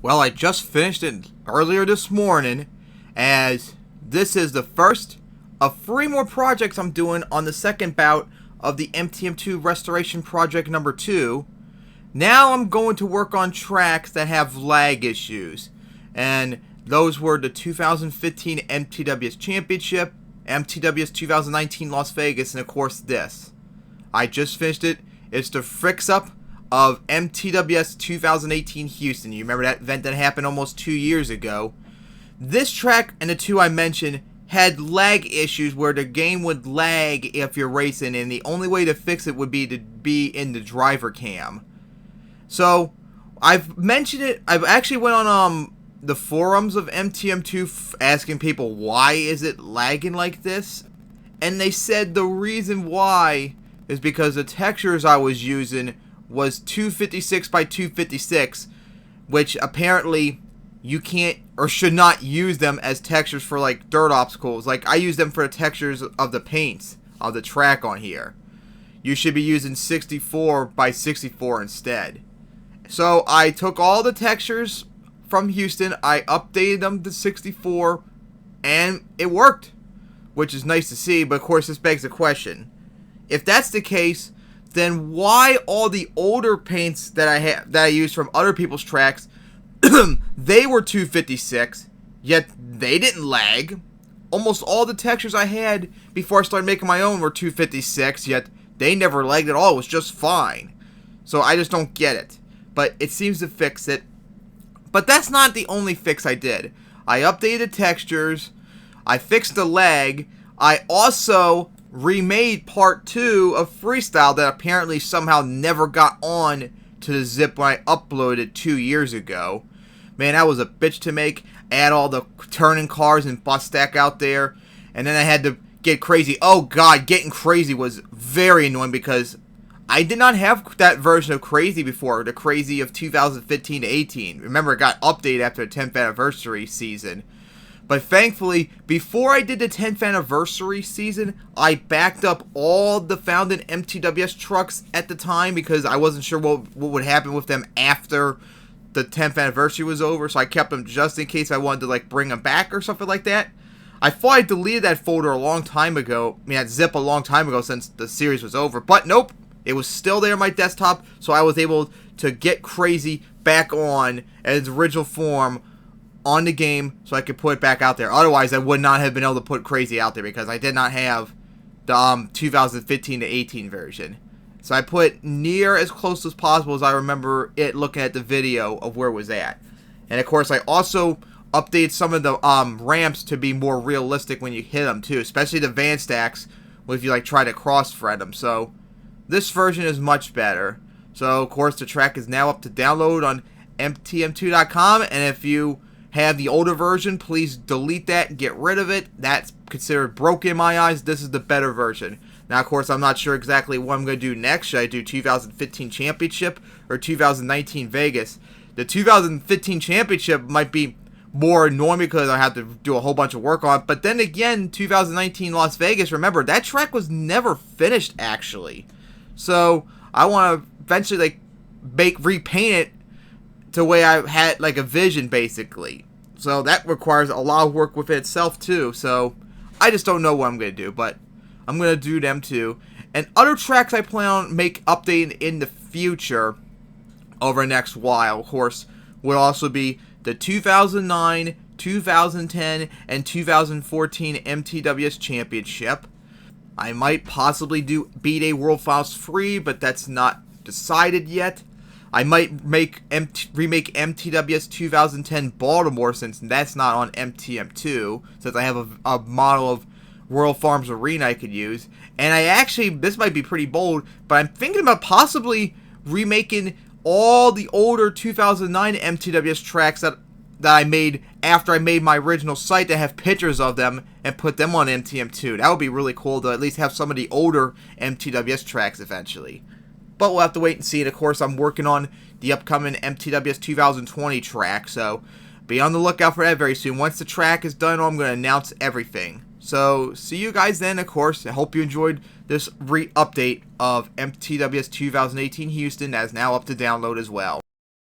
Well, I just finished it earlier this morning, as this is the first of 3 more projects I'm doing on the second bout of the MTM2 Restoration Project number 2. Now I'm going to work on tracks that have lag issues, and those were the 2015 MTWS Championship, MTWS 2019 Las Vegas, and of course this. I just finished it. It's the fix-up of MTWS 2018 Houston. You remember that event that happened almost 2 years ago? This track and the two I mentioned had lag issues where the game would lag if you're racing, and the only way to fix it would be to be in the driver cam. So I've mentioned it. I've actually went on the forums of MTM2 asking people why is it lagging like this, and they said the reason why is because the textures I was using was 256 by 256, which apparently you can't or should not use them as textures for like dirt obstacles. Like, I use them for the textures of the paints of the track on here. You should be using 64 by 64 instead. So I took all the textures from Houston, I updated them to 64, and it worked, which is nice to see. But of course, this begs the question: if that's the case, then why all the older paints that I used from other people's tracks, they were 256, yet they didn't lag. Almost all the textures I had before I started making my own were 256, yet they never lagged at all. It was just fine. So I just don't get it. But it seems to fix it. But that's not the only fix I did. I updated textures, I fixed the lag, I also remade part 2 of Freestyle that apparently somehow never got on to the zip when I uploaded 2 years ago. Man, that was a bitch to make. Add all the turning cars and bus stack out there, and then I had to get crazy. Oh god, getting crazy was very annoying because I did not have that version of crazy before, the crazy of 2015 to 18. Remember, it got updated after the 10th anniversary season. But thankfully, before I did the 10th anniversary season, I backed up all the founded MTWS trucks at the time because I wasn't sure what would happen with them after the 10th anniversary was over. So I kept them just in case I wanted to like bring them back or something like that. I thought I deleted that folder a long time ago. I mean, that zip a long time ago since the series was over. But nope, it was still there on my desktop. So I was able to get crazy back on at its original form on the game, so I could put it back out there. Otherwise, I would not have been able to put crazy out there because I did not have the 2015 to 18 version. So I put near as close as possible as I remember it looking at the video of where it was at. And of course, I also updated some of the ramps to be more realistic when you hit them too, especially the van stacks if you like try to cross-thread them. So this version is much better. So of course, the track is now up to download on MTM2.com, and if you have the older version, please delete that and get rid of it. That's considered broken in my eyes. This is the better version. Now, of course, I'm not sure exactly what I'm going to do next. Should I do 2015 Championship or 2019 Vegas? The 2015 Championship might be more annoying because I have to do a whole bunch of work on it. But then again, 2019 Las Vegas, remember, that track was never finished, actually. So I want to eventually repaint it to the way I had like a vision, basically. So that requires a lot of work within itself too. So I just don't know what I'm going to do, but I'm going to do them too. And other tracks I plan on updating in the future over the next while, of course, would also be the 2009, 2010, and 2014 MTWS Championship. I might possibly do B-Day World Finals 3, but that's not decided yet. I might remake MTWS 2010 Baltimore, since that's not on MTM2, since I have a model of Royal Farms Arena I could use. And I actually, this might be pretty bold, but I'm thinking about possibly remaking all the older 2009 MTWS tracks that I made after I made my original site to have pictures of them and put them on MTM2. That would be really cool to at least have some of the older MTWS tracks eventually. But we'll have to wait and see. And of course, I'm working on the upcoming MTWS 2020 track, so be on the lookout for that very soon. Once the track is done, I'm going to announce everything. So, see you guys then, of course. I hope you enjoyed this update of MTWS 2018 Houston that is now up to download as well.